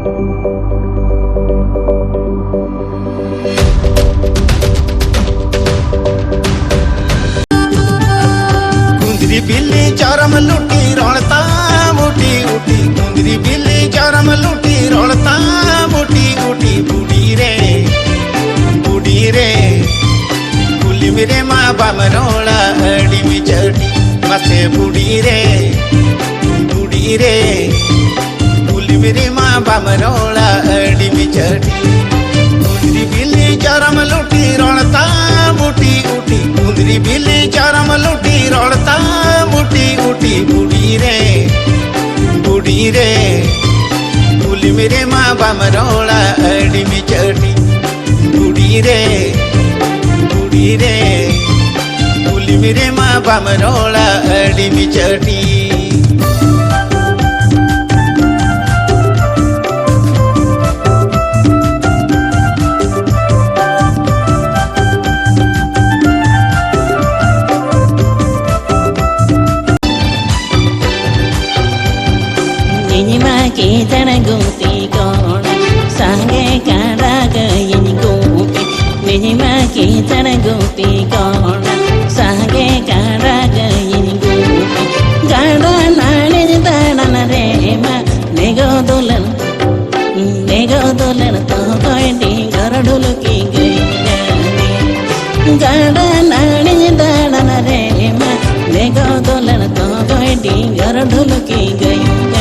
कुंदरी बिल्ली चारम लुटी रोलता मोटी उठी, कुंदरी बिल्ली चारम लुटी रोलता मोटी उठी। बूढ़ी रे कुली मेरे माँ बाम रोला अड़ी मिचड़ी मसे। बूढ़ी रे कुली मेरे माँ बाम रोला अड़ी मिचड़ी। कुंदरी बिल्ली चारम लुटी रोलता मोटी उठी, कुंदरी बिल्ली चारम लुटी रोलता मोटी उठी। बूढ़ी रे कुली मेरे माँ बाम रोला अड़ी मिचड़ी। बूढ़ी रे कुली मेरे माँ बाम रोला अड़ी मिचड़ी। के तड़गूती कौन सांगे काड़ा गई गोपी। मेरी माँ की तड़गूती कौन सांगे काड़ा गई गोपी। गाड़ा नाने दाड़न रे माँ नेगो दुलन तो कोई घर ढुलकी गई। गाड़ा नाने दाड़न रे माँ नेगो दुलन तो कोई घर ढुलकी गई।